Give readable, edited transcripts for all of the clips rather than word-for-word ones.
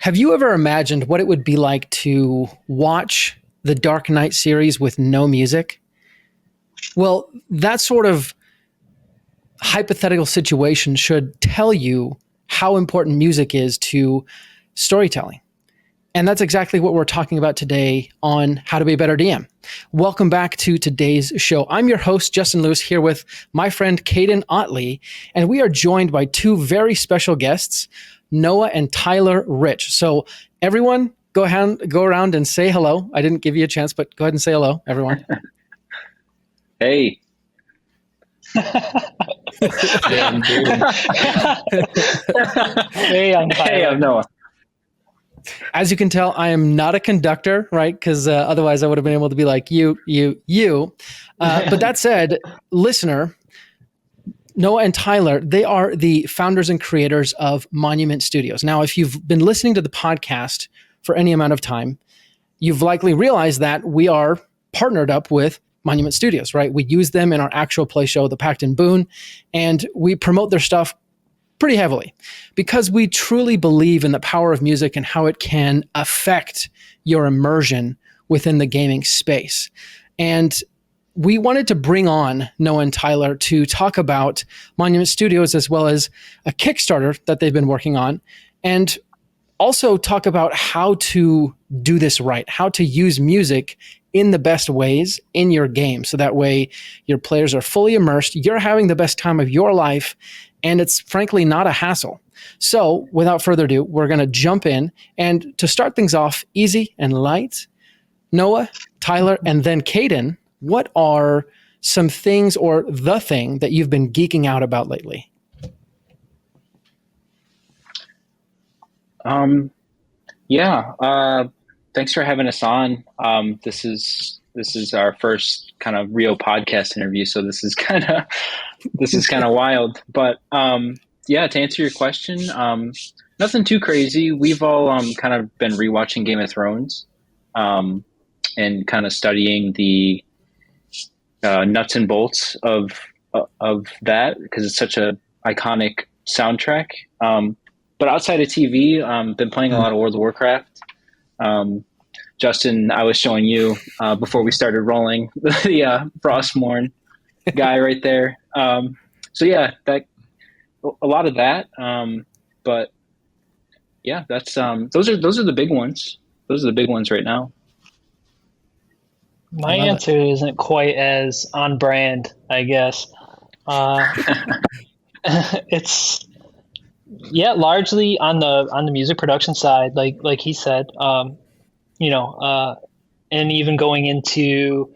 Have you ever imagined what it would be like to watch the Dark Knight series with no music? Well, that sort of hypothetical situation should tell you how important music is to storytelling. And that's exactly what we're talking about today on How to Be a Better DM. Welcome back to today's show. I'm your host, Justin Lewis, here with my friend, Caden Otley, and we are joined by two very special guests, Noah and Tyler Rich. So everyone, go around and say hello. I didn't give you a chance, but go ahead and say hello, everyone. Hey. Hey, I'm Caden. Hey, I'm Tyler. Hey, I'm Noah. As you can tell, I am not a conductor, right? Because otherwise I would have been able to be like, you. But that said, listener, Noah and Tyler, they are the founders and creators of Monument Studios. Now, if you've been listening to the podcast for any amount of time, you've likely realized that we are partnered up with Monument Studios, right? We use them in our actual play show, The Pact in Boone, and we promote their stuff pretty heavily because we truly believe in the power of music and how it can affect your immersion within the gaming space. And we wanted to bring on Noah and Tyler to talk about Monument Studios as well as a Kickstarter that they've been working on, and also talk about how to do this right, how to use music in the best ways in your game. So that way your players are fully immersed, you're having the best time of your life, and it's frankly not a hassle. So without further ado, we're going to jump in. And to start things off easy and light, Noah, Tyler, and then Caden, what are some things or the thing that you've been geeking out about lately? Thanks for having us on. This is our first kind of real podcast interview, so this is kind of wild. But to answer your question, nothing too crazy. We've all kind of been rewatching Game of Thrones, and kind of studying the nuts and bolts of that because it's such a iconic soundtrack. But outside of TV, been playing a lot of World of Warcraft. Justin, I was showing you before we started rolling the Frostmourne guy right there. That a lot of that. But yeah, that's those are the big ones. Those are the big ones right now. My answer isn't quite as on brand, I guess. It's largely on the music production side, like he said. And even going into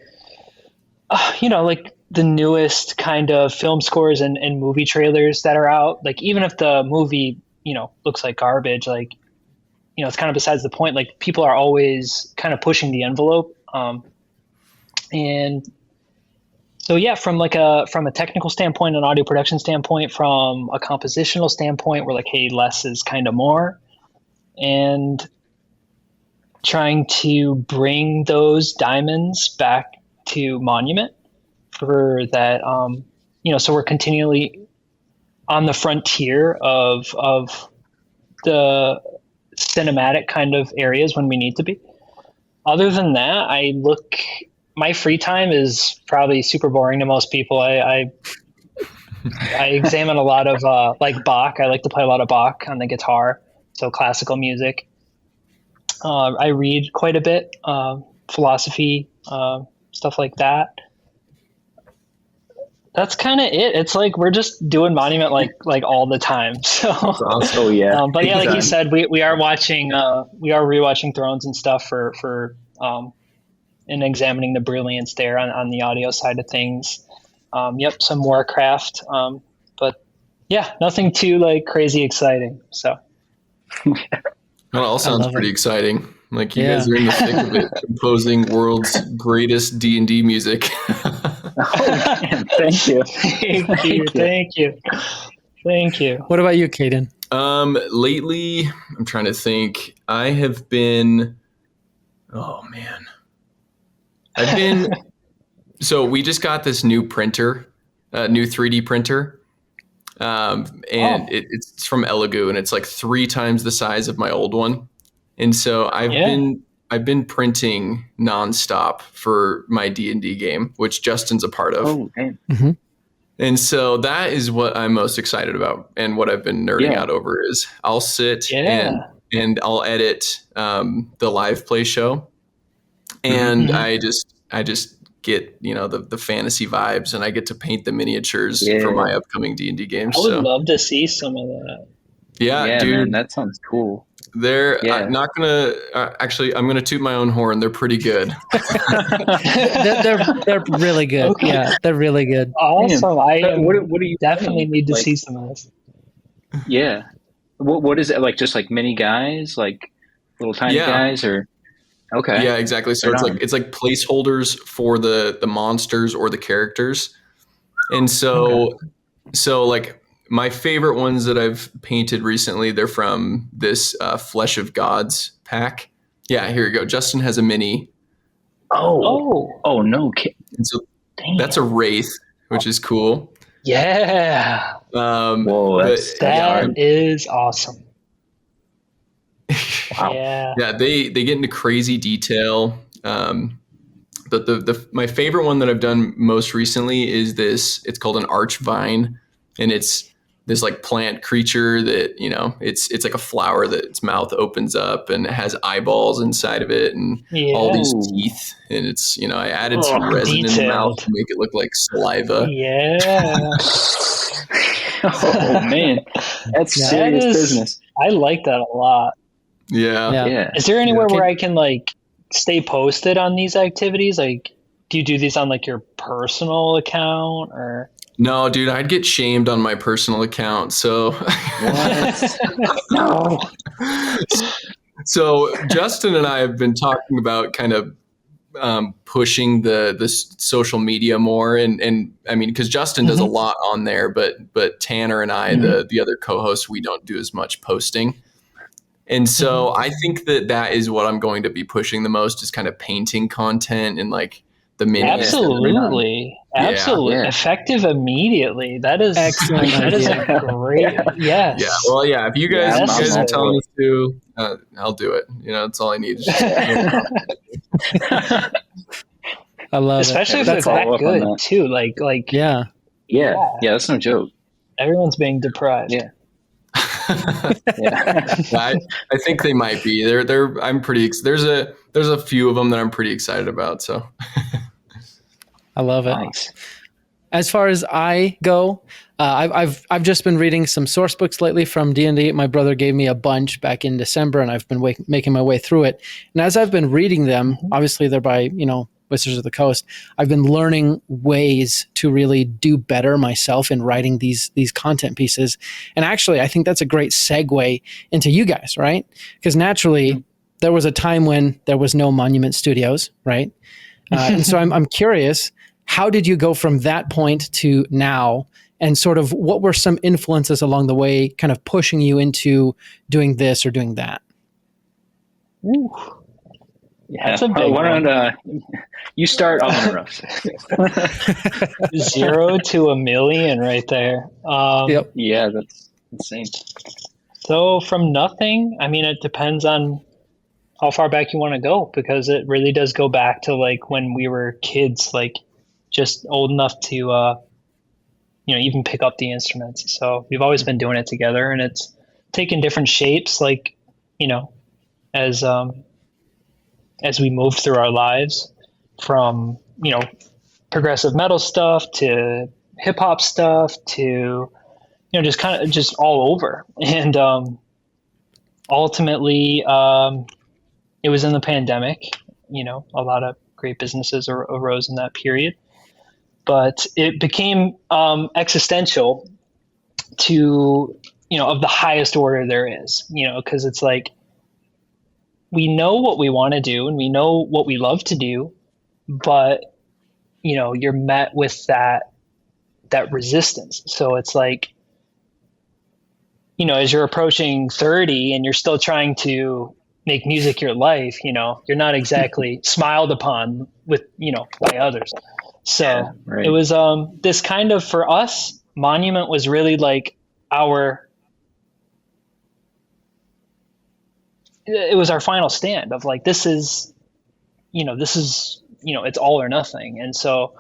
like the newest kind of film scores and movie trailers that are out. Like even if the movie looks like garbage, like it's kind of besides the point. Like people are always kind of pushing the envelope. And so, from a technical standpoint, an audio production standpoint, from a compositional standpoint, we're like, hey, less is kind of more, and trying to bring those diamonds back to Monument for that. So we're continually on the frontier of the cinematic kind of areas when we need to be. Other than that, my free time is probably super boring to most people. I examine a lot of like Bach. I like to play a lot of Bach on the guitar, so classical music. I read quite a bit, philosophy, stuff like that. That's kind of it. It's like we're just doing Monument like all the time. So awesome. Yeah. But yeah, like you said, we are rewatching Thrones and stuff for and examining the brilliance there on the audio side of things. Some Warcraft. But yeah, nothing too like crazy exciting. So Well, it all sounds pretty exciting. Like you guys are in the thick of it, composing world's greatest D&D music. Man, thank you. Thank you. What about you, Caden? Lately, I'm trying to think. I have been. Oh man, So we just got this new printer, new 3D printer. It's from Elegoo, and it's like 3 times the size of my old one. And so I've been printing nonstop for my D&D game, which Justin's a part of. Oh, damn. Mm-hmm. And so that is what I'm most excited about, and what I've been nerding out over is I'll sit and I'll edit the live play show, and I just get, you know, the fantasy vibes, and I get to paint the miniatures for my upcoming D&D games. I would love to see some of that. Yeah, dude, man, that sounds cool. They're not gonna actually. I'm gonna toot my own horn. They're pretty good. they're really good. Okay. Yeah, they're really good. Awesome. What do you definitely need to see some of this? Yeah. What is it like? Just like mini guys, like little tiny guys, or okay? Yeah, exactly. So it's like placeholders for the monsters or the characters, and so like. My favorite ones that I've painted recently, they're from this Flesh of Gods pack. Yeah, here you go. Justin has a mini. Oh, no. And so that's a wraith, which is cool. Yeah. Whoa, that is awesome. Wow. Yeah, they get into crazy detail. My favorite one that I've done most recently is this. It's called an archvine, and it's this like plant creature that, you know, it's like a flower that its mouth opens up and it has eyeballs inside of it and all these teeth. And it's, you know, I added some resin in the mouth to make it look like saliva. Yeah. Oh man, that's serious business. I like that a lot. Yeah. Is there anywhere where I can like stay posted on these activities? Like, do you do these on like your personal account or? No, dude, I'd get shamed on my personal account. So, No. So Justin and I have been talking about kind of pushing the social media more, and I mean, because Justin does a lot on there, but Tanner and I, the other co-hosts, we don't do as much posting. And so I think that is what I'm going to be pushing the most, is kind of painting content and like the minis. Absolutely. Effective immediately. That is excellent. That is a great. Yes. Yeah. Well, yeah. If you guys are telling us to, I'll do it. You know, that's all I need. I love especially it. if it's that good too. Like. Yeah. That's no joke. Everyone's being deprived. Yeah. I think they might be. I'm pretty. There's a few of them that I'm pretty excited about. So. I love it. Nice. As far as I go, I've just been reading some source books lately from D&D. My brother gave me a bunch back in December, and I've been making my way through it. And as I've been reading them, obviously they're by, you know, Wizards of the Coast. I've been learning ways to really do better myself in writing these content pieces. And actually, I think that's a great segue into you guys, right? Because naturally, there was a time when there was no Monument Studios, right? And so I'm curious, how did you go from that point to now? And sort of what were some influences along the way kind of pushing you into doing this or doing that? Ooh. Yeah, that's a big one. You start on the rough. 0 to a million right there. Yep. Yeah, that's insane. So from nothing, I mean, it depends on how far back you want to go, because it really does go back to like when we were kids, like just old enough to, you know, even pick up the instruments. So we've always been doing it together, and it's taken different shapes, like, you know, as we move through our lives, from, you know, progressive metal stuff to hip hop stuff to, you know, just kind of just all over. And ultimately, it was in the pandemic. You know, a lot of great businesses arose in that period, but it became existential to, you know, of the highest order there is, you know, because it's like, we know what we want to do and we know what we love to do, but, you know, you're met with that resistance. So it's like, you know, as you're approaching 30 and you're still trying to make music your life, you know, you're not exactly smiled upon with, you know, by others. So It was this kind of, for us, Monument was really like our it was our final stand of like, this is, it's all or nothing. And so,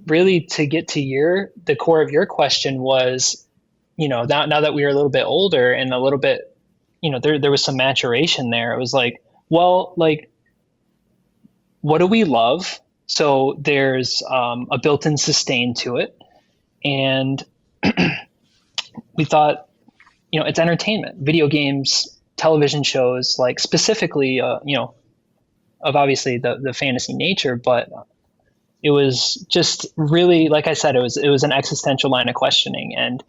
really to get to the core of your question was, now that we were a little bit older and a little bit, there was some maturation there. It was like, well, like, what do we love? So there's a built-in sustain to it. And we thought, it's entertainment, video games, television shows, like specifically, of obviously the fantasy nature, but it was just really, like I said, it was an existential line of questioning. And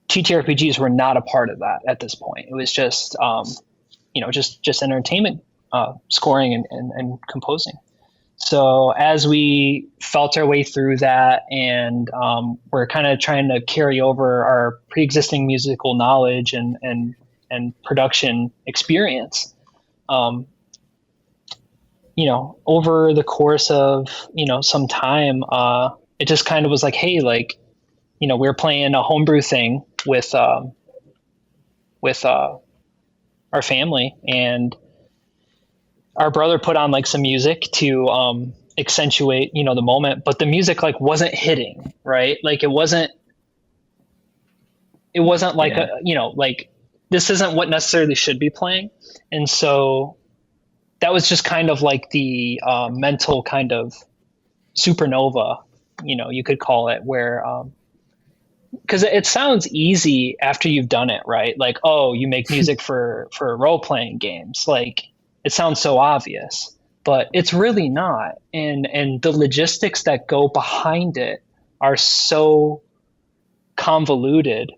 TTRPGs were not a part of that at this point. It was just, just entertainment, scoring and composing. So as we felt our way through that, and we're kind of trying to carry over our pre-existing musical knowledge and production experience, over the course of some time, it just kind of was like, hey, like, we were playing a homebrew thing with our family, and our brother put on like some music to accentuate the moment, but the music like wasn't hitting, right? Like it wasn't like like this isn't what necessarily should be playing. And so that was just kind of like the mental kind of supernova, you could call it, where because it sounds easy after you've done it, right? Like, oh, you make music for role-playing games, like it sounds so obvious, but it's really not. And the logistics that go behind it are so convoluted,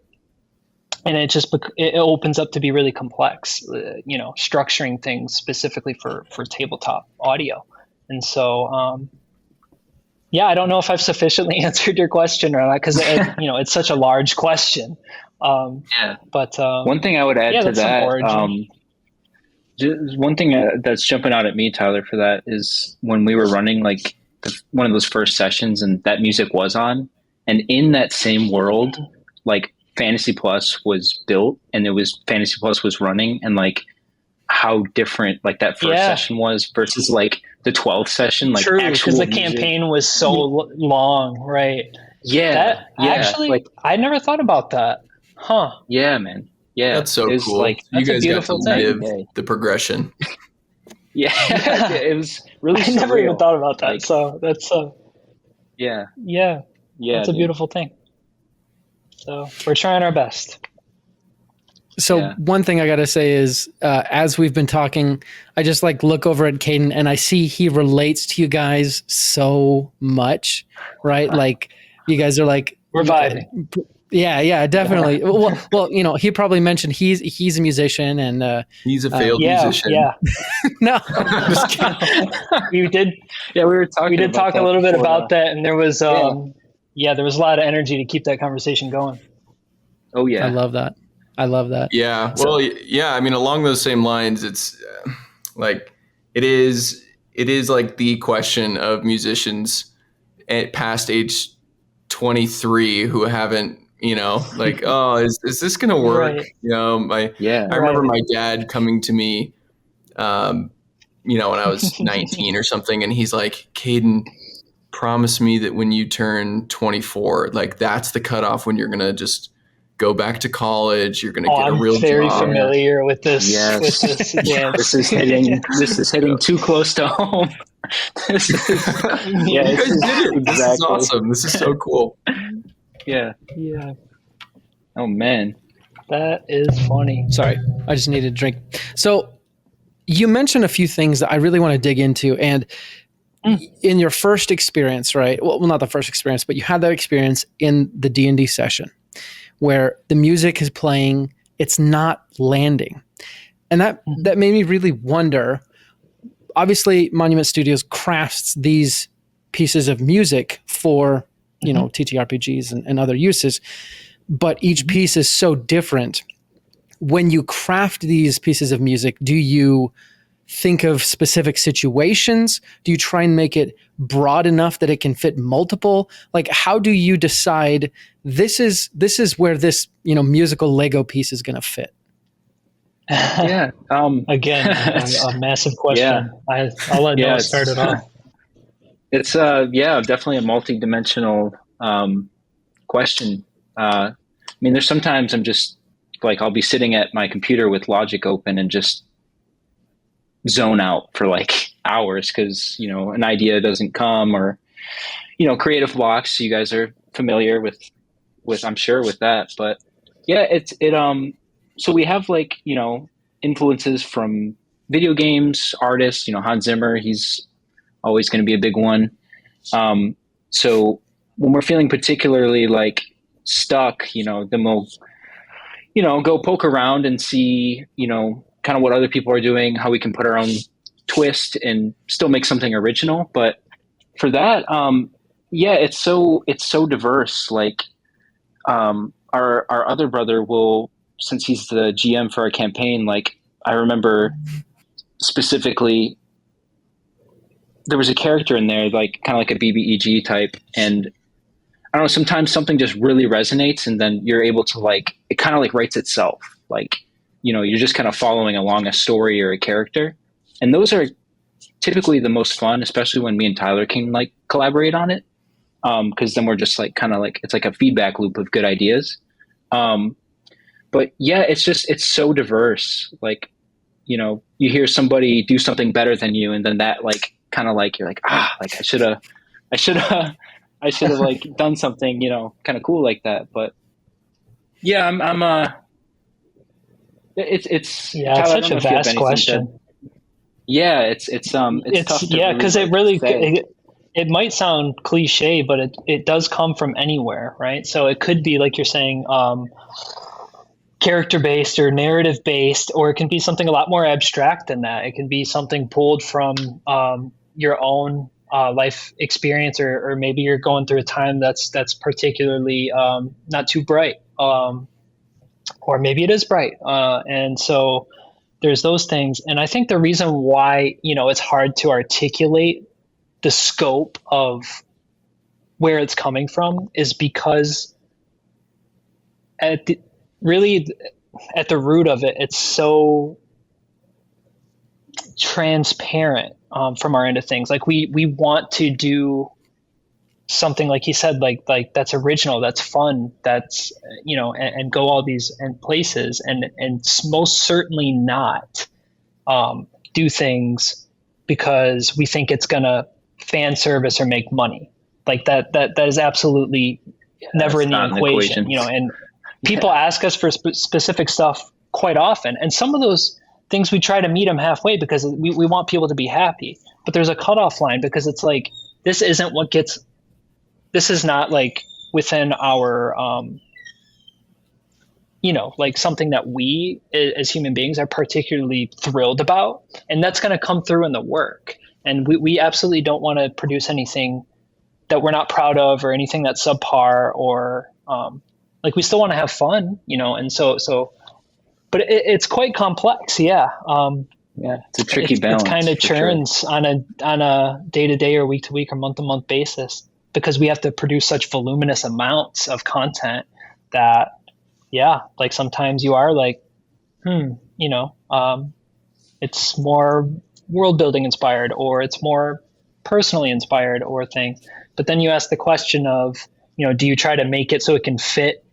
and it opens up to be really complex, structuring things specifically for tabletop audio. And so, I don't know if I've sufficiently answered your question or not, because it's such a large question. But one thing I would add to that, just one thing that's jumping out at me, Tyler, for that is when we were running like one of those first sessions and that music was on, and in that same world, like Fantasy Plus was built and Fantasy Plus was running, and like how different like that first session was versus like the 12th session. Like, true, because the campaign was so long, right? Yeah, actually, like, I never thought about that. Huh? Yeah, man. Yeah, that's so cool. Like, you guys got to live the progression. Yeah, it was really. I never even thought about that. Like, so that's yeah. That's a beautiful thing. So we're trying our best. So one thing I got to say is, as we've been talking, I just like look over at Caden and I see he relates to you guys so much, right? Like you guys are like, we're vibing. Yeah, definitely. Well, he probably mentioned he's a musician and he's a failed musician. Yeah. No, we did. Yeah, we did talk a little bit about that, and there was there was a lot of energy to keep that conversation going. Oh yeah, I love that. Yeah. Well, I mean, along those same lines, it's like it is like the question of musicians at past age 23 who haven't, like, oh, is this going to work? Right. I remember my dad coming to me, when I was 19 or something, and he's like, Caden, promise me that when you turn 24, like that's the cutoff when you're going to just go back to college. You're going to get a real job. I'm very familiar with this. Yes. With this again. This is hitting too close to home. This is exactly. This is awesome. This is so cool. Yeah. Oh man, that is funny. Sorry, I just needed a drink. So you mentioned a few things that I really want to dig into, and in your first experience, right? Well, not the first experience, but you had that experience in the D&D session where the music is playing, it's not landing. And that made me really wonder. Obviously, Monument Studios crafts these pieces of music for, TTRPGs and other uses, but each piece is so different. When you craft these pieces of music, do you think of specific situations? Do you try and make it broad enough that it can fit multiple? Like, how do you decide this is where this, musical Lego piece is going to fit? Yeah. Again, a massive question. Yeah. I'll let Yeah, Noah start it off. It's definitely a multi-dimensional question. There's sometimes I'm just like, I'll be sitting at my computer with Logic open and just zone out for like hours because an idea doesn't come, or creative blocks. You guys are familiar with I'm sure with that. But yeah, so we have like influences from video games, artists. Hans Zimmer, he's always going to be a big one. So when we're feeling particularly like stuck, then we'll go poke around and see kind of what other people are doing, how we can put our own twist and still make something original. But for that, it's so diverse. Like our other brother will, since he's the GM for our campaign, like I remember specifically there was a character in there, like kind of like a BBEG type, and I don't know, sometimes something just really resonates, and then you're able to like, it kind of like writes itself. Like, you're just kind of following along a story or a character. And those are typically the most fun, especially when me and Tyler can like collaborate on it. Cause then we're just like, kind of like, it's like a feedback loop of good ideas. But yeah, it's so diverse. Like, you hear somebody do something better than you, and then that like, kind of like, you're like, like I should have like done something, kind of cool like that. But yeah, it's Yeah, Tyler, it's such a vast question. Yeah, it's tough to because really, it really say. it might sound cliche, but it does come from anywhere, right? So it could be like you're saying, character based or narrative based, or it can be something a lot more abstract than that. It can be something pulled from your own life experience, or maybe you're going through a time that's particularly not too bright, or maybe it is bright, and so there's those things. And I think the reason why it's hard to articulate the scope of where it's coming from is because really at the root of it, it's so transparent from our end of things. Like we want to do something, like he said, like that's original, that's fun, that's and go all these and places, and most certainly not do things because we think it's gonna fan service or make money. Like that is absolutely never in the equation. And people ask us for specific stuff quite often, and some of those things we try to meet them halfway because we want people to be happy. But there's a cutoff line because it's like, this is not like within our like something that we as human beings are particularly thrilled about, and that's going to come through in the work. And we absolutely don't want to produce anything that we're not proud of, or anything that's subpar, or like we still want to have fun, and so but it's quite complex. Yeah. Yeah, it's a tricky balance. It kind of churns on a day-to-day or week-to-week or month-to-month basis, because we have to produce such voluminous amounts of content that, like sometimes you are like, it's more world building inspired, or it's more personally inspired, or things. But then you ask the question of, do you try to make it so it can fit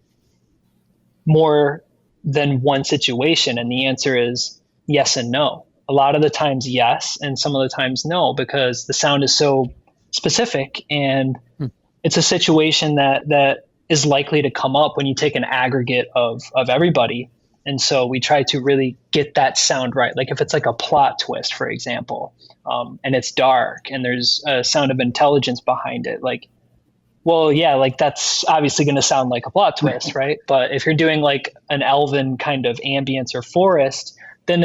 more than one situation? And the answer is yes and no. A lot of the times yes, and some of the times no, because the sound is so specific, and it's a situation that is likely to come up when you take an aggregate of everybody. And so we try to really get that sound right. Like if it's like a plot twist, for example, and it's dark and there's a sound of intelligence behind it, like, well, yeah, like that's obviously going to sound like a plot twist, right? But if you're doing like an elven kind of ambience or forest, then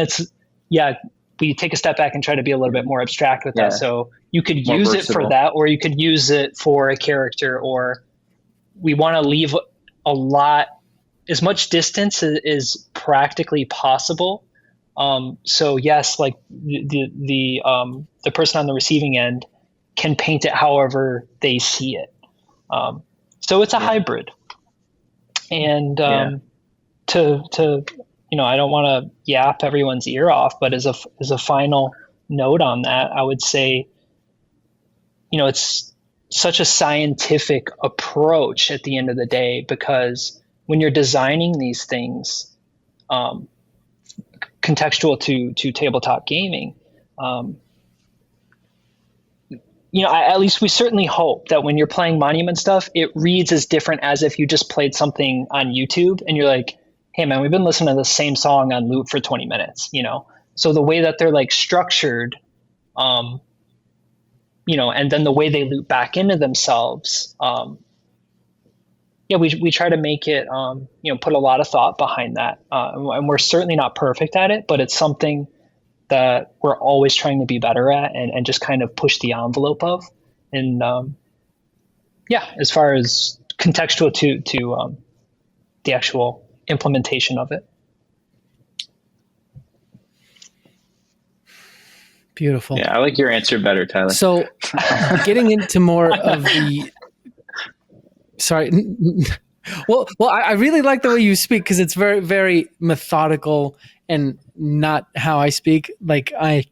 we take a step back and try to be a little bit more abstract with that. So you could use it for that, or you could use it for a character, or we want to leave as much distance as practically possible So yes, like the person on the receiving end can paint it however they see it. So it's a hybrid. And to I don't want to yap everyone's ear off, but as a final note on that, I would say, it's such a scientific approach at the end of the day, because when you're designing these things, contextual to tabletop gaming, at least we certainly hope that when you're playing Monument stuff, it reads as different as if you just played something on YouTube and you're like, hey man, we've been listening to the same song on loop for 20 minutes, So the way that they're like structured, and then the way they loop back into themselves, we try to make it, put a lot of thought behind that. And we're certainly not perfect at it, but it's something that we're always trying to be better at and just kind of push the envelope of. And as far as contextual to the actual implementation of it. Beautiful. Yeah, I like your answer better, Tyler. So getting into more of the, sorry. Well, I really like the way you speak, because it's very, very methodical and not how I speak. Like I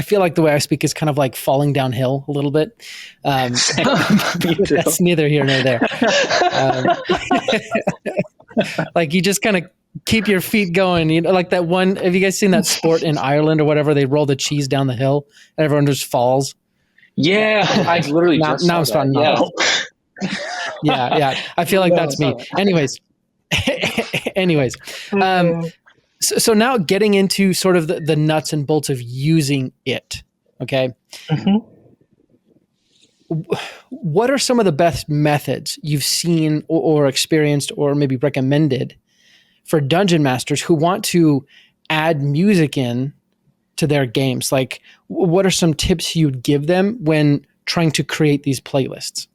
feel like the way I speak is kind of like falling downhill a little bit. That's neither here nor there. Like you just kind of keep your feet going, like that one. Have you guys seen that sport in Ireland or whatever? They roll the cheese down the hill and everyone just falls. Yeah, I literally now I'm starting. Yeah. I feel like that's me. Anyways. So now getting into sort of the nuts and bolts of using it. Okay. Mm-hmm. What are some of the best methods you've seen or experienced or maybe recommended for dungeon masters who want to add music in to their games? Like, what are some tips you'd give them when trying to create these playlists?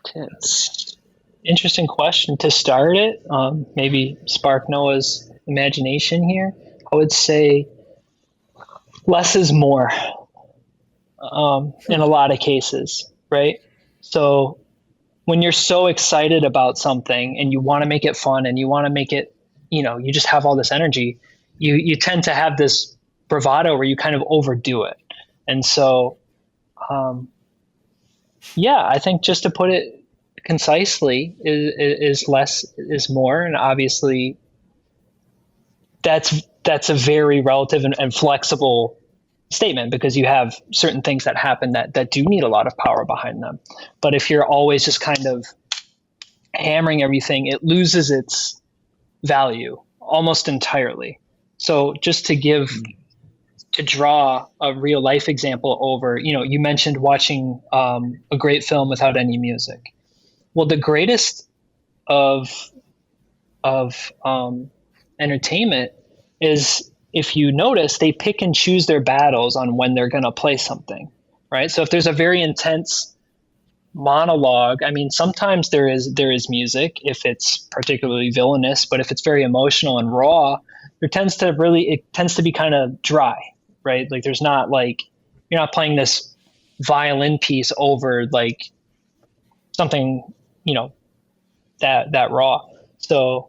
Tips. Interesting question to start it. Maybe spark Noah's imagination here. I would say less is more in a lot of cases, right? So when you're so excited about something and you want to make it fun and you want to make it, you just have all this energy, you tend to have this bravado where you kind of overdo it. And so, I think just to put it concisely is less is more. And obviously that's a very relative and flexible statement, because you have certain things that happen that do need a lot of power behind them. But if you're always just kind of hammering everything, it loses its value almost entirely. So just to draw a real life example over, you mentioned watching a great film without any music. Well, the greatest of entertainment is, if you notice, they pick and choose their battles on when they're going to play something, right? So if there's a very intense monologue, I mean, sometimes there is music if it's particularly villainous, but if it's very emotional and raw, it tends to be kind of dry, right? Like there's not like, you're not playing this violin piece over like something, that raw. So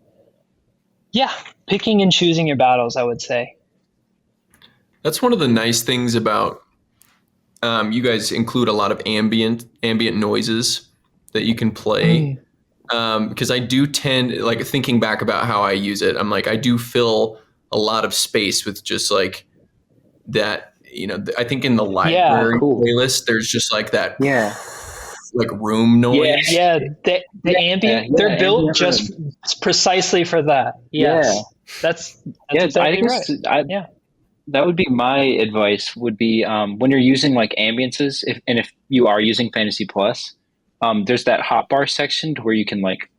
yeah, picking and choosing your battles, I would say. That's one of the nice things about you guys include a lot of ambient noises that you can play. Because I do tend, like thinking back about how I use it, I'm like, I do fill a lot of space with just like that, I think in the library playlist, there's just like that. Yeah. Like room noise. Yeah. The ambient, they're built just precisely for that. Yes. Yeah. That's exactly right. That would be my advice, would be when you're using like ambiances, if you are using Fantasy Plus, there's that hotbar section where you can like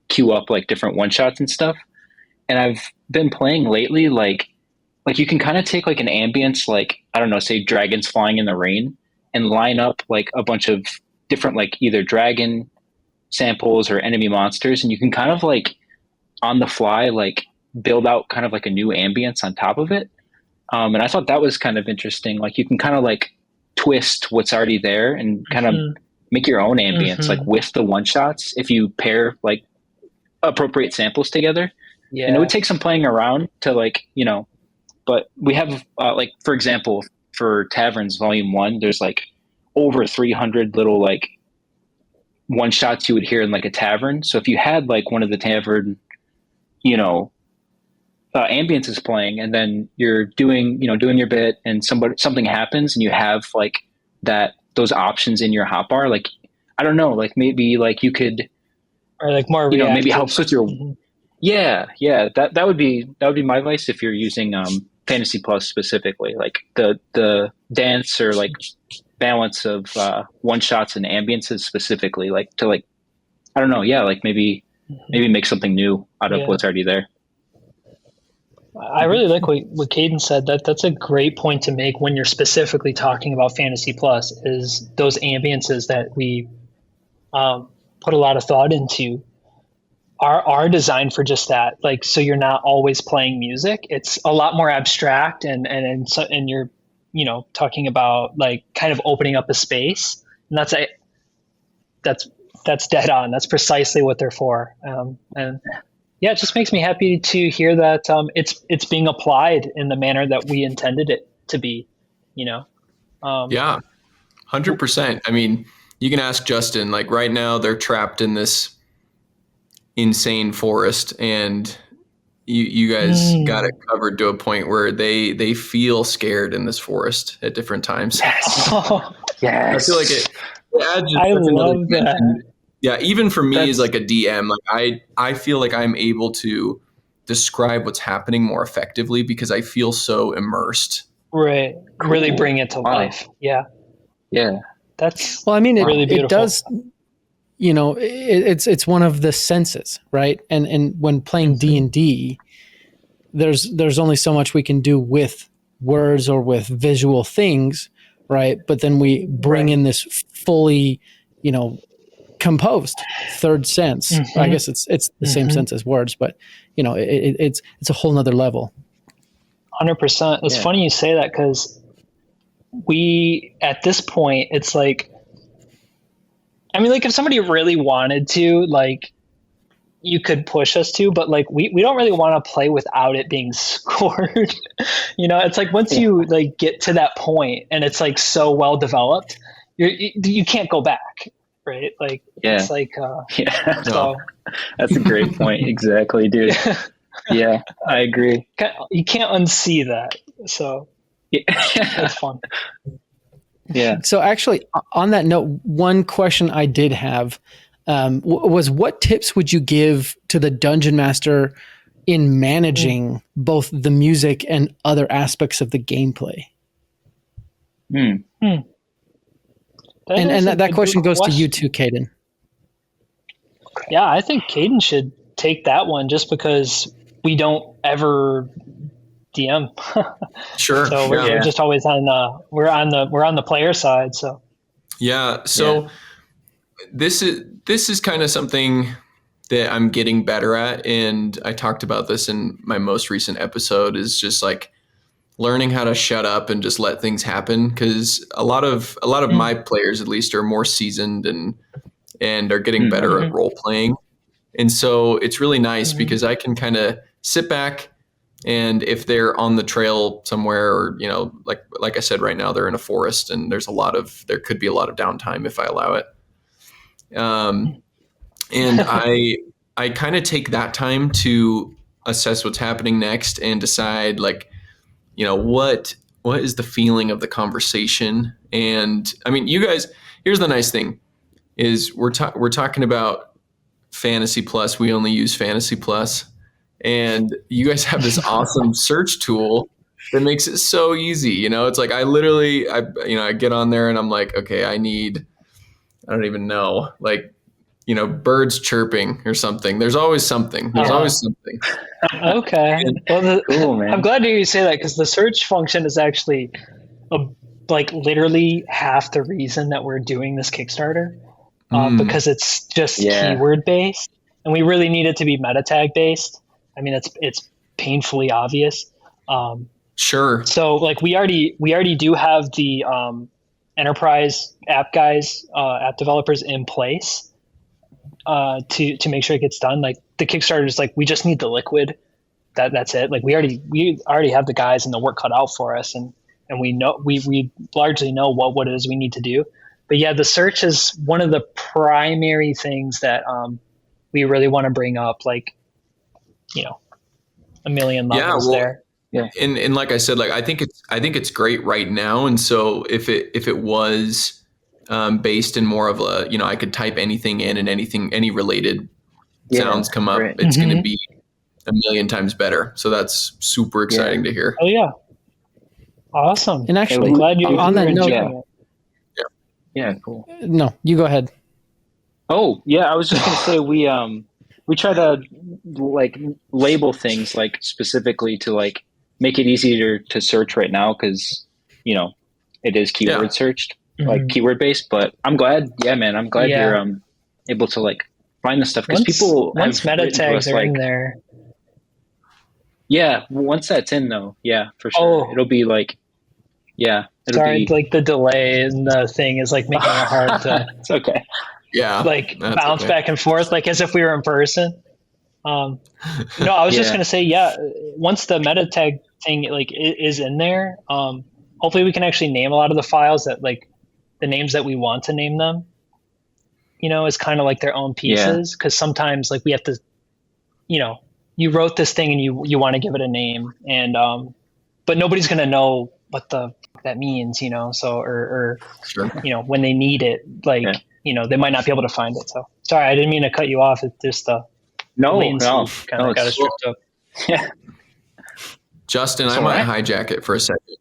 queue up like different one shots and stuff. And I've been playing lately, like you can kind of take like an ambience, like, I don't know, say dragons flying in the rain, and line up like a bunch of different like either dragon samples or enemy monsters, and you can kind of like on the fly, like build out kind of like a new ambience on top of it. And I thought that was kind of interesting. Like you can kind of like twist what's already there and kind of make your own ambience, like with the one shots, if you pair like appropriate samples together. Yeah. And it would take some playing around to like, but we have like, for example, for Taverns Volume 1, there's like over 300 little like one shots you would hear in like a tavern. So if you had like one of the tavern, ambience is playing, and then you're doing your bit, and something happens, and you have like those options in your hotbar. Like, I don't know, like maybe like you could, or like more maybe reactive. helps with your, yeah. That would be my advice if you're using Fantasy Plus specifically, like the dance or like balance of one shots and ambiences specifically, like to like, I don't know, yeah, like maybe make something new out of what's already there. I really like what Caden said. That's a great point to make when you're specifically talking about Fantasy Plus, is those ambiences that we put a lot of thought into are designed for just that. Like, so you're not always playing music. It's a lot more abstract, and you're talking about like kind of opening up a space, and that's dead on. That's precisely what they're for. And yeah, it just makes me happy to hear that it's being applied in the manner that we intended it to be. Yeah, 100%. I mean, you can ask Justin. Like right now, they're trapped in this insane forest, and you guys got it covered to a point where they feel scared in this forest at different times. Yes. I feel like it adds just I such another love that. dimension. Yeah, even for me as like a DM, like I feel like I'm able to describe what's happening more effectively because I feel so immersed. Right. Cool. Really bring it to life. Yeah. That's well, I mean, really beautiful. It does, it's one of the senses, right? And when playing D&D, there's only so much we can do with words or with visual things, right? But then we bring in this fully, composed third sense. I guess it's the same sense as words, but it's a whole nother level. 100%. It's funny you say that, because we, at this point, it's like, I mean, like if somebody really wanted to, like you could push us to, but like we don't really want to play without it being scored. It's like once you like get to that point and it's like so well developed, you can't go back. Right. Like, it's like, so. That's a great point. Exactly, dude. Yeah, I agree. You can't unsee that. So that's fun. Yeah. So actually, on that note, one question I did have was, what tips would you give to the dungeon master in managing both the music and other aspects of the gameplay? And that question goes to you too, Caden. Yeah, I think Caden should take that one, just because we don't ever DM. Sure. So we're just always on the player side. So this is kind of something that I'm getting better at, and I talked about this in my most recent episode, is just like learning how to shut up and just let things happen, because a lot of my players, at least, are more seasoned and are getting better at role playing. And so it's really nice because I can kind of sit back, and if they're on the trail somewhere, or like I said, right now they're in a forest and there could be a lot of downtime if I allow it. And I kind of take that time to assess what's happening next and decide, like, what is the feeling of the conversation. And I mean, you guys, here's the nice thing is we're talking about Fantasy Plus. We only use Fantasy Plus, and you guys have this awesome search tool that makes it so easy. It's like I get on there and I'm like, okay, I don't even know, like, birds chirping or something. There's always something. Okay. Well, cool, man. I'm glad to hear you say that, because the search function is actually like literally half the reason that we're doing this Kickstarter, because it's just keyword based. and we really need it to be meta tag based. I mean, it's painfully obvious. Sure. So like we already do have the enterprise app guys, app developers in place to make sure it gets done. Like the Kickstarter is like, we just need the liquid. That's it. Like we already have the guys and the work cut out for us, and we know we largely know what it is we need to do. But yeah, the search is one of the primary things that we really want to bring up. Like, a million levels there. Yeah. And like I said, like I think it's great right now. And so if it was based in more of a, I could type anything in and any related sounds come up, it's going to be a million times better. So that's super exciting to hear. Oh yeah. Awesome. And actually, I'm glad you on that note, yeah, cool. No, you go ahead. Oh yeah, I was just gonna say we try to like label things like specifically to like make it easier to search right now, because it is keyword searched, like keyword based. But I'm glad, I'm glad you're able to like find the stuff, because people once meta tags are in there. Yeah, once that's in though, for sure. It'll be like, sorry, like the delay in the thing is like making it hard to. It's okay. Yeah, like bounce back and forth, like as if we were in person. No, I was just gonna say, once the meta tag thing like is in there, hopefully we can actually name a lot of the files that like the names that we want to name them. Is kind of like their own pieces, because sometimes like we have to, you wrote this thing and you want to give it a name, and but nobody's gonna know what that means, so or sure. When they need it, like they might not be able to find it. So sorry, I didn't mean to cut you off. It's just no, kind of got us tripped up. Yeah, Justin, I might hijack it for a second.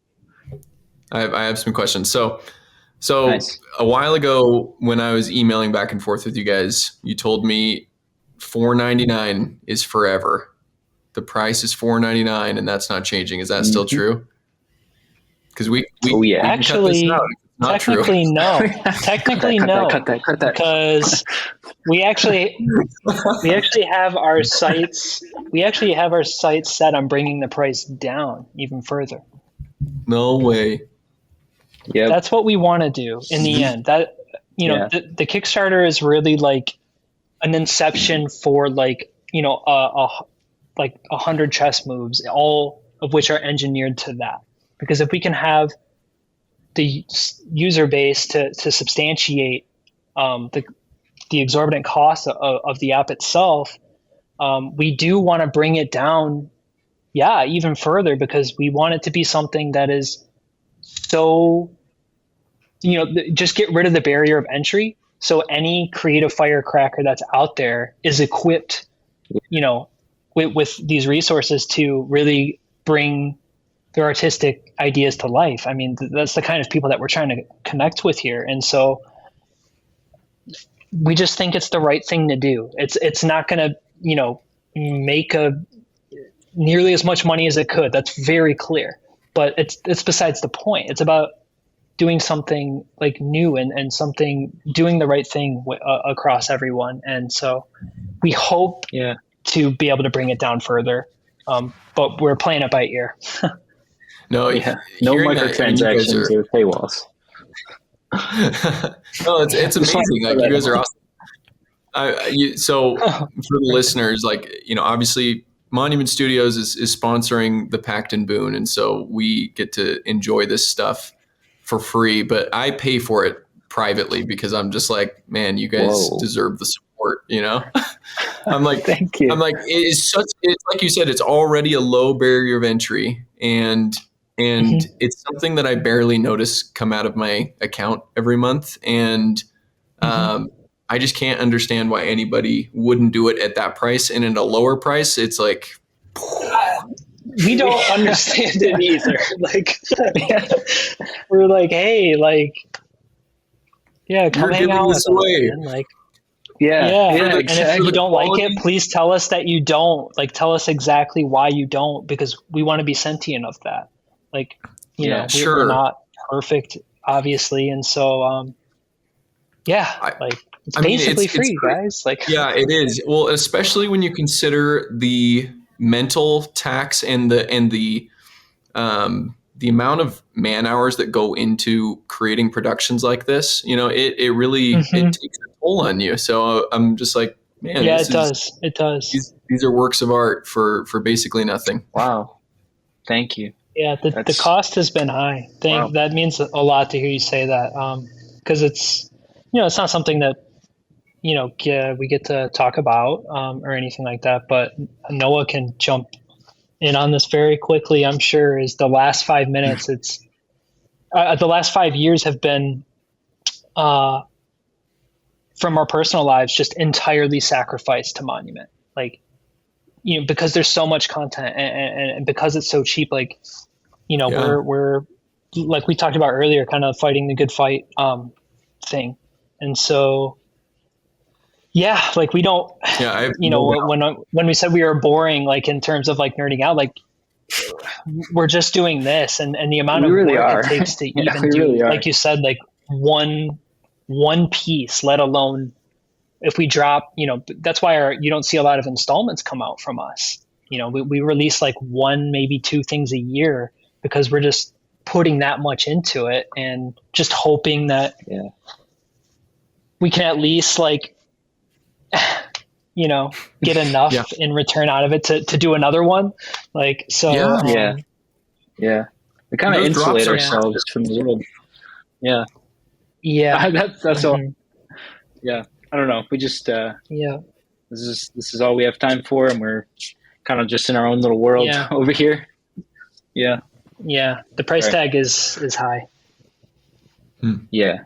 I have some questions. So nice. A while ago when I was emailing back and forth with you guys, you told me $4.99 is forever. The price is $4.99 and that's not changing. Is that still true? Because we actually, technically no. Technically no. Cut that. Because we actually have our sites. We actually have our sites set on bringing the price down even further. No way. Yeah, that's what we want to do in the end. That the Kickstarter is really like an inception for like like 100 chess moves, all of which are engineered to that. Because if we can have the user base to substantiate the exorbitant cost of the app itself, we do want to bring it down, even further, because we want it to be something that is so, just get rid of the barrier of entry. So any creative firecracker that's out there is equipped, with these resources to really bring their artistic ideas to life. I mean, that's the kind of people that we're trying to connect with here. And so we just think it's the right thing to do. It's not going to, make nearly as much money as it could. That's very clear, but it's besides the point. It's about doing something like new and something, doing the right thing across everyone. And so we hope to be able to bring it down further. But we're playing it by ear. No microtransactions or paywalls. No, it's amazing. Like you guys are awesome. So for the listeners, like, obviously Monument Studios is sponsoring the Pact and Boon. And so we get to enjoy this stuff for free, but I pay for it privately because I'm just like, man, you guys deserve the support, I'm like, thank you. I'm like, it's like you said, it's already a low barrier of entry, and it's something that I barely notice come out of my account every month. And I just can't understand why anybody wouldn't do it at that price. And at a lower price, it's like, we don't understand it either. Like, we're like, hey, like, come hang out with us. Like, and if you don't like it, please tell us that you don't. Like, tell us exactly why you don't, because we want to be sentient of that. Like, we're not perfect, obviously, and so, It's basically free, guys. Like, yeah, it is. Well, especially when you consider the mental tax and the amount of man hours that go into creating productions like this. It really it takes a toll on you. So I'm just like, man, yeah, it does. It does. These are works of art for basically nothing. Wow. Thank you. Yeah, the cost has been high. Wow. That means a lot to hear you say that, because it's it's not something that we get to talk about or anything like that. But Noah can jump in on this very quickly. I'm sure is the last 5 minutes. It's the last 5 years have been from our personal lives just entirely sacrificed to Monument. Like, because there's so much content and because it's so cheap, like, we're like we talked about earlier, kind of fighting the good fight thing. And so, yeah, like we don't, when we said we were boring, like in terms of like nerding out, like we're just doing this and the amount of really work are. it takes to Yeah, even do, really are. like you said, like one piece, let alone if we drop, that's why you don't see a lot of installments come out from us. We release like one, maybe two things a year because we're just putting that much into it and just hoping that we can at least like, get enough in return out of it to do another one. Like, so, yeah. We kind of insulate ourselves from the world. Yeah. Yeah. That's all. Yeah. I don't know. We just, this is all we have time for. And we're kind of just in our own little world over here. Yeah. Yeah. The price tag is high. Yeah.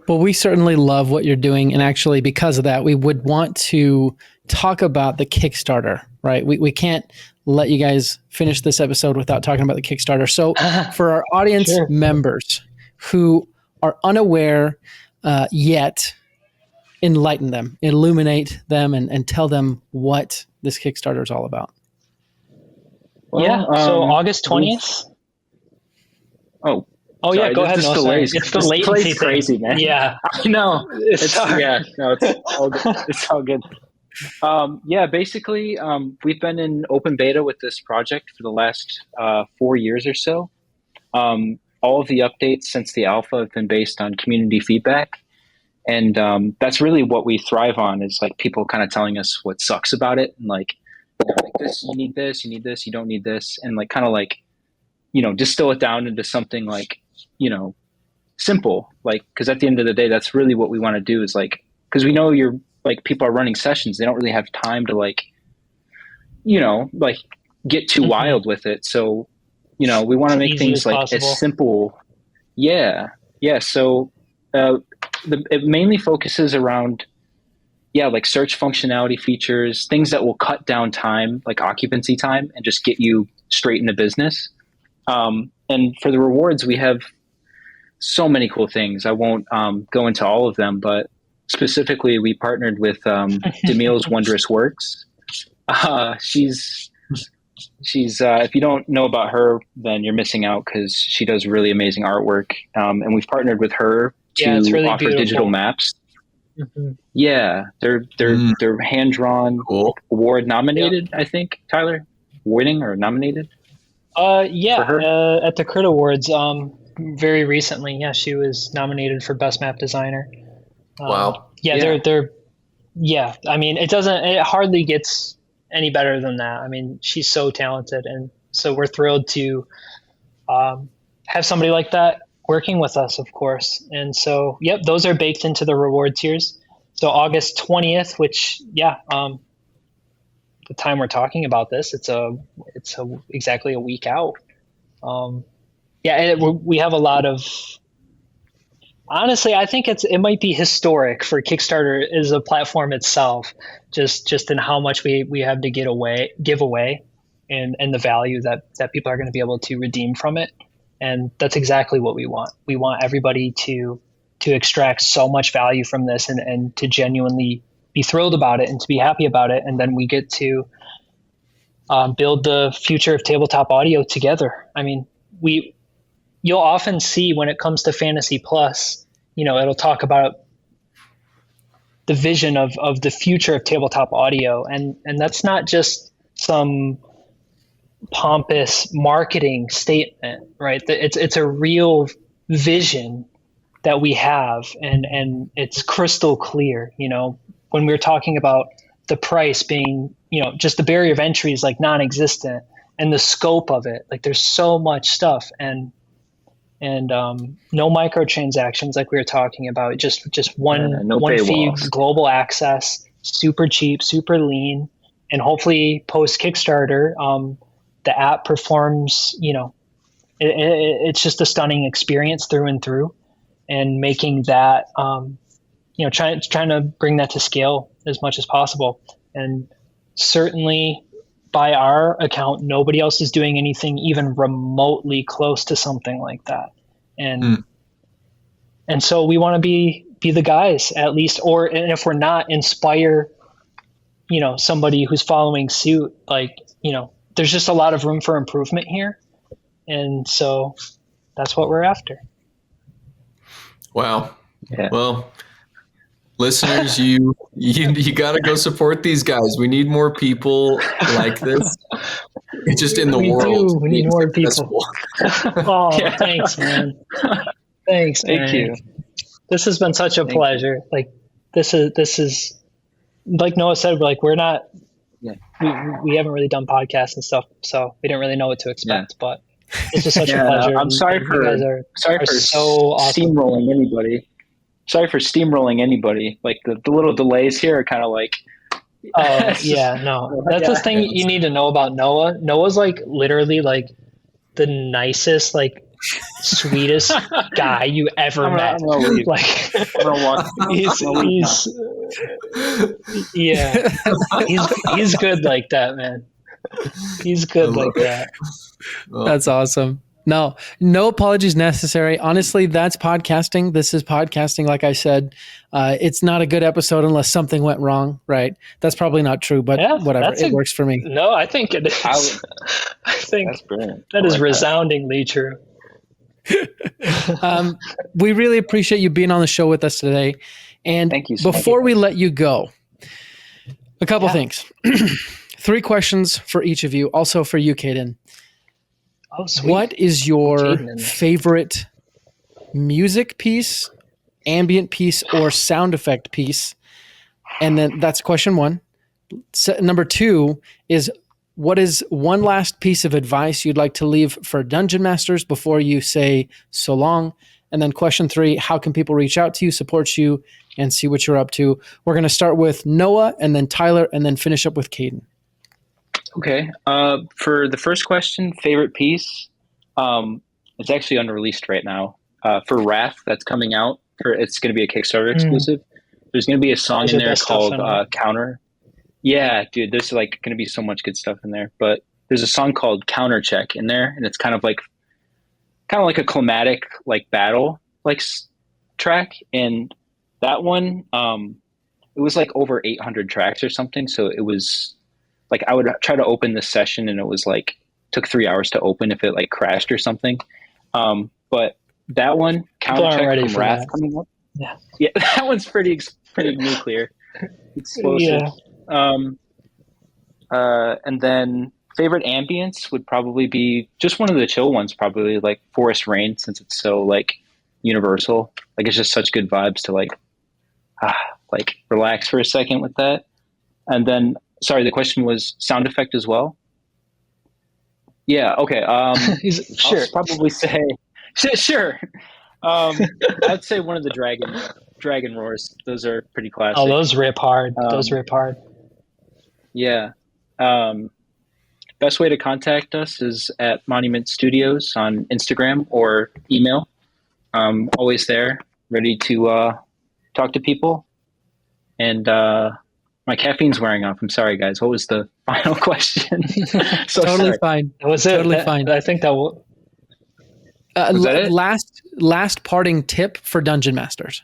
Well, we certainly love what you're doing. And actually, because of that, we would want to talk about the Kickstarter, right? We can't let you guys finish this episode without talking about the Kickstarter. So for our audience members who are unaware yet, enlighten them, illuminate them, and tell them what this Kickstarter is all about. Well, so August 20th. Oh yeah, go ahead. No, It's the latency thing. Crazy, man. Yeah, I know. It's all good. It's all good. Basically, we've been in open beta with this project for the last 4 years or so. All of the updates since the alpha have been based on community feedback, and that's really what we thrive on. Is like people kind of telling us what sucks about it, and like this, you need this, you don't need this, and like kind of like distill it down into something like simple, like, because at the end of the day, that's really what we want to do is like, because we know you're like people are running sessions, they don't really have time to like like get too wild with it, so we want to make things like possible. as simple. So it mainly focuses around like search functionality features, things that will cut down time, like occupancy time, and just get you straight into business. And for the rewards, we have so many cool things. I won't go into all of them, but specifically, we partnered with Demille's Wondrous Works. She's if you don't know about her, then you're missing out because she does really amazing artwork. And we've partnered with her to really offer beautiful. digital maps. Yeah, they're hand drawn, award nominated. I think Tyler, winning or nominated. At the Crit Awards, very recently, she was nominated for Best Map Designer. Wow. They're I mean, it hardly gets any better than that. I mean, she's so talented, and so we're thrilled to have somebody like that working with us, of course. And so, those are baked into the reward tiers. So August 20th, which the time we're talking about this, it's exactly a week out. We have a lot of. Honestly, I think it might be historic for Kickstarter as a platform itself, just in how much we have to give away, and the value that people are going to be able to redeem from it. And that's exactly what we want. We want everybody to extract so much value from this and to genuinely be thrilled about it and to be happy about it. And then we get to build the future of tabletop audio together. I mean, you'll often see when it comes to Fantasy Plus, it'll talk about the vision of the future of tabletop audio. And that's not just some pompous marketing statement, right? It's a real vision that we have, and it's crystal clear. When we're talking about the price being, just the barrier of entry is like non-existent, and the scope of it, like there's so much stuff, and no microtransactions like we were talking about, just one fee, global access, super cheap, super lean, and hopefully post Kickstarter, the app performs, it's just a stunning experience through and through, and making that, trying to bring that to scale as much as possible. And certainly by our account, nobody else is doing anything even remotely close to something like that. And so we want to be the guys, at least, and if we're not, inspire, somebody who's following suit. Like, there's just a lot of room for improvement here. And so that's what we're after. Wow. Yeah. Well, listeners, you got to go support these guys. We need more people like this. Just in the world. We need more people. Oh, yeah. Thanks, man. Thanks, man. Thank you. This has been such a pleasure. Like this is like Noah said, like we're not. Yeah. We haven't really done podcasts and stuff, so we didn't really know what to expect. Yeah. But this is such a pleasure. I'm sorry for so steamrolling anybody. Sorry for steamrolling anybody. Like the little delays here are kind of like. Oh yeah, no. That's the thing you need to know about Noah. Noah's like literally like the nicest, like sweetest guy you ever met. I'm gonna walk. He's good like that, man. He's good like that. That's awesome. No apologies necessary. Honestly, that's podcasting. This is podcasting. Like I said, it's not a good episode unless something went wrong, right? That's probably not true, but whatever. It works for me. No, I think it is. I think that's brilliant. That is resoundingly true. We really appreciate you being on the show with us today. And thank you so before we let you go, a couple things. 3 questions for each of you, also for you, Caden. Oh, sweet. What is your favorite music piece, ambient piece, or sound effect piece? And then that's question 1. Number 2 is, what is one last piece of advice you'd like to leave for Dungeon Masters before you say so long? And then question 3, how can people reach out to you, support you, and see what you're up to? We're going to start with Noah, and then Tyler, and then finish up with Caden. Okay. For the first question, favorite piece, it's actually unreleased right now. For Wrath, that's coming out. It's going to be a Kickstarter exclusive. There's going to be a song in there called Counter. Yeah, dude, there's like going to be so much good stuff in there. But there's a song called Counter Check in there, and it's kind of like a climatic like battle like track. And that one, it was like over 800 tracks or something. So it was. Like I would try to open this session and it was like took 3 hours to open if it like crashed or something. But that one, Countercheck from Wrath coming up. Yeah, that one's pretty nuclear, explosive. Yeah. And then favorite ambience would probably be just one of the chill ones, probably like Forest Rain, since it's so like universal. Like it's just such good vibes to like relax for a second with that. And then. Sorry, the question was sound effect as well? Yeah, okay. Sure. I'll probably say, sure. I'd say one of the dragon roars. Those are pretty classic. Oh, those rip hard. Yeah. Best way to contact us is at Monument Studios on Instagram or email. Always there, ready to talk to people. And my caffeine's wearing off. I'm sorry, guys. What was the final question? So totally fine. That was it. Totally fine. I think that will. Was that it? Last parting tip for Dungeon Masters.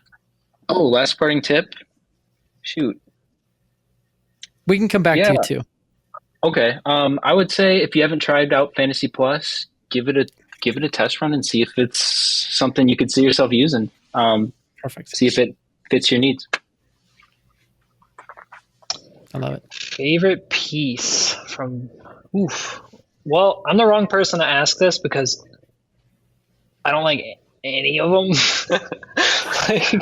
Oh, last parting tip? Shoot. We can come back to you too. Okay. I would say if you haven't tried out Fantasy Plus, give it give it a test run and see if it's something you could see yourself using. Perfect. See if it fits your needs. I love it. Favorite piece from, oof. Well, I'm the wrong person to ask this because I don't like any of them. Like,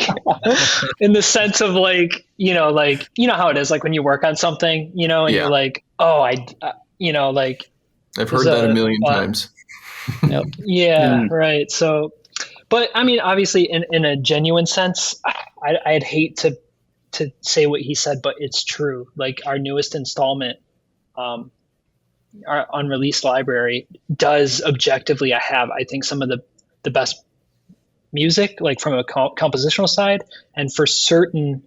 in the sense of like, like, how it is, like when you work on something, and you're like, oh, like I've heard that a million times. Yep. Yeah, right. So, but I mean, obviously in a genuine sense, I'd hate to say what he said, but it's true. Like our newest installment, our unreleased library does objectively have, I think, some of the best music, like from a compositional side, and for certain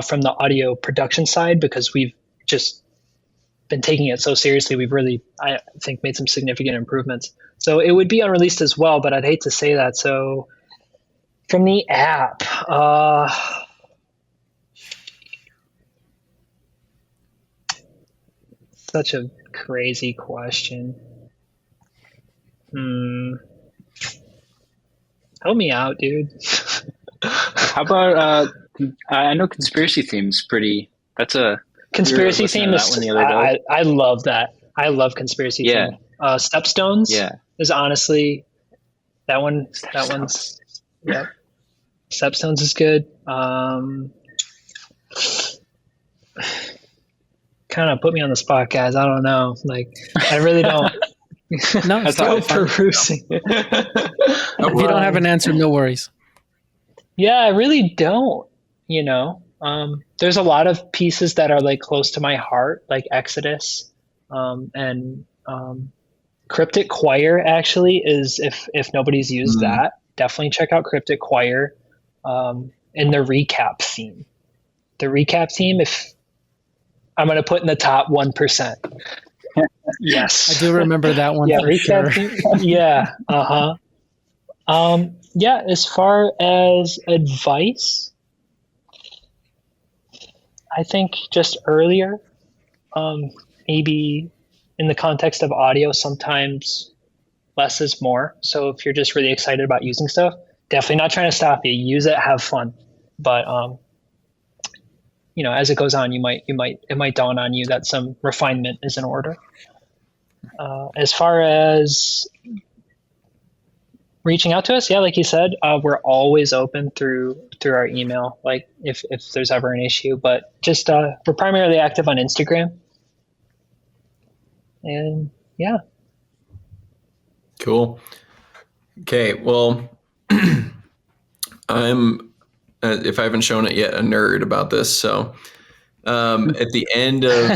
from the audio production side, because we've just been taking it so seriously. We've really, I think, made some significant improvements. So it would be unreleased as well, but I'd hate to say that. So from the app, such a crazy question. Help me out, dude. How about I know conspiracy theme's pretty. That's a conspiracy theme is. I love that. I love conspiracy theme. Stepstones. Is honestly that one. That one's. Yep. Stepstones is good. Kind of put me on the spot, guys. I don't know. Like, I really don't. No, I'm still perusing. If you don't have an answer, no worries. Yeah, I really don't. There's a lot of pieces that are like close to my heart, like Exodus, and Cryptic Choir. Actually, is if nobody's used that, definitely check out Cryptic Choir, and the recap theme. The recap theme, if I'm going to put in the top 1%. Yes, I do remember that one. Yeah, for recap sure. theme. Yeah. Yeah. As far as advice, I think just earlier, maybe in the context of audio, sometimes less is more. So if you're just really excited about using stuff, definitely not trying to stop you. Use it, have fun. But as it goes on, it might dawn on you that some refinement is in order. As far as reaching out to us, yeah, like you said, we're always open through our email. Like if there's ever an issue, but just we're primarily active on Instagram. And yeah. Cool. Okay. Well, I'm, if I haven't shown it yet, a nerd about this. So at the end of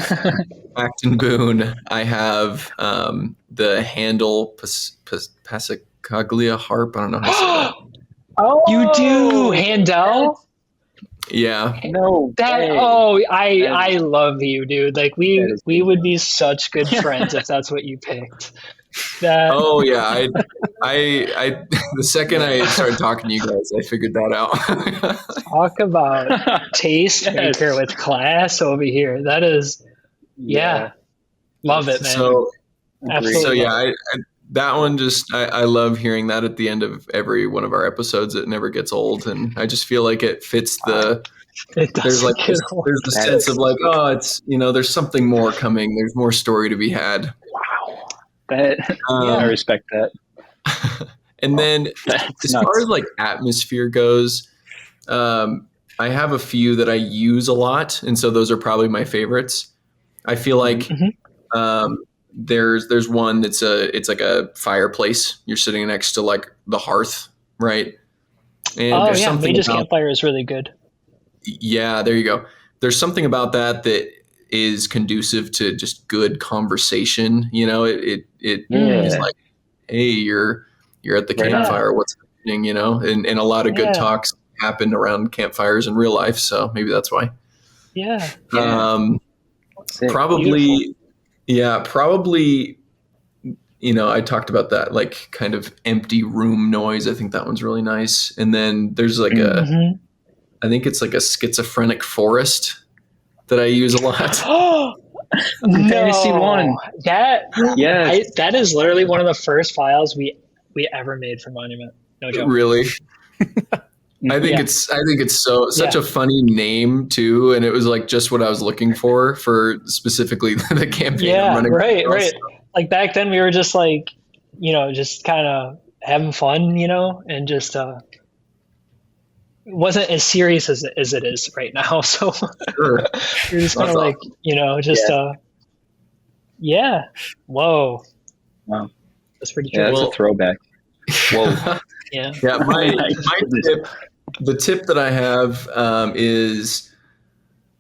Acton Boone, I have the Handel Passacaglia harp. I don't know how to say that. Oh, you do, Handel? Yeah. No. I love you, dude. Like we would be such good friends if that's what you picked. Oh yeah, I the second I started talking to you guys, I figured that out. Talk about taste maker with class over here. That is, love it, man. So, absolutely. So yeah, that one I love hearing that at the end of every one of our episodes. It never gets old, and I just feel like it fits the. There's like there's the sense of like, oh, it's there's something more coming. There's more story to be had. Wow, I respect that. And then as far as like atmosphere goes, I have a few that I use a lot, and so those are probably my favorites. I feel like there's one that's it's like a fireplace. You're sitting next to like the hearth, right? And there's something Mage's Campfire is really good. Yeah, there you go. There's something about that is conducive to just good conversation. It is like, hey, you're at the campfire. What's happening? And a lot of good talks happen around campfires in real life. So maybe that's why. Yeah. Probably. Beautiful. Yeah, probably. I talked about that like kind of empty room noise. I think that one's really nice. And then there's like I think it's like a schizophrenic forest that I use a lot. Fantasy One. That is literally one of the first files we we ever made for Monument. No joke. Really? I think Yeah. it's such a funny name too, and it was like just what I was looking for specifically the campaign I'm running. Right. Like back then we were just like, just kind of having fun, and just it wasn't as serious as it is right now. So Sure. you're just kind of like, whoa. Wow. That's pretty Yeah, true. that's a throwback. Whoa. Yeah. Yeah, my tip, the tip that I have is,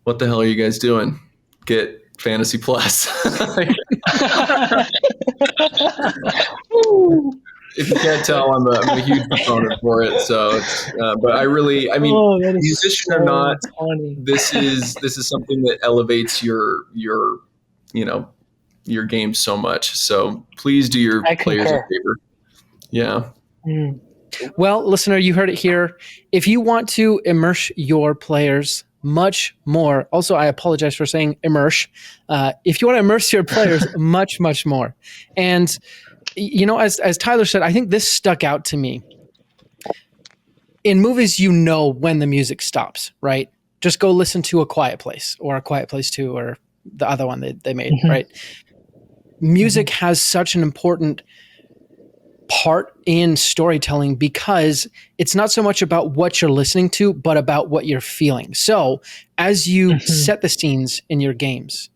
what the hell are you guys doing? Get Fantasy Plus. If you can't tell, I'm a huge proponent for it. So, but musician or not, this is something that elevates your game so much. So please do your players a favor. Yeah. Mm. Well, listener, you heard it here. If you want to immerse your players much more, also, I apologize for saying immerse. If you want to immerse your players much, much more. And, as Tyler said, I think this stuck out to me. In movies, when the music stops, right? Just go listen to A Quiet Place or A Quiet Place 2 or the other one they made, right? Music has such an important part in storytelling because it's not so much about what you're listening to, but about what you're feeling. So as you set the scenes in your games,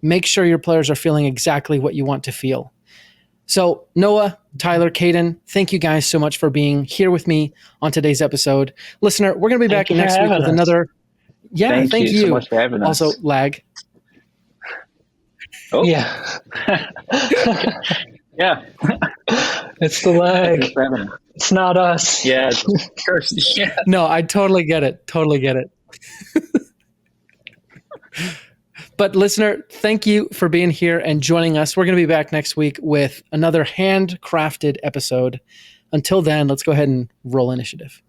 make sure your players are feeling exactly what you want to feel. So Noah, Tyler, Caden, thank you guys so much for being here with me on today's episode. Listener, we're going to be back next week with another. Yeah, thank you so much for having us. Also, lag. Oh. Yeah. Yeah. It's the lag. It's not us. Yeah. Cursed. Yeah. No, I totally get it. But listener, thank you for being here and joining us. We're going to be back next week with another handcrafted episode. Until then, let's go ahead and roll initiative.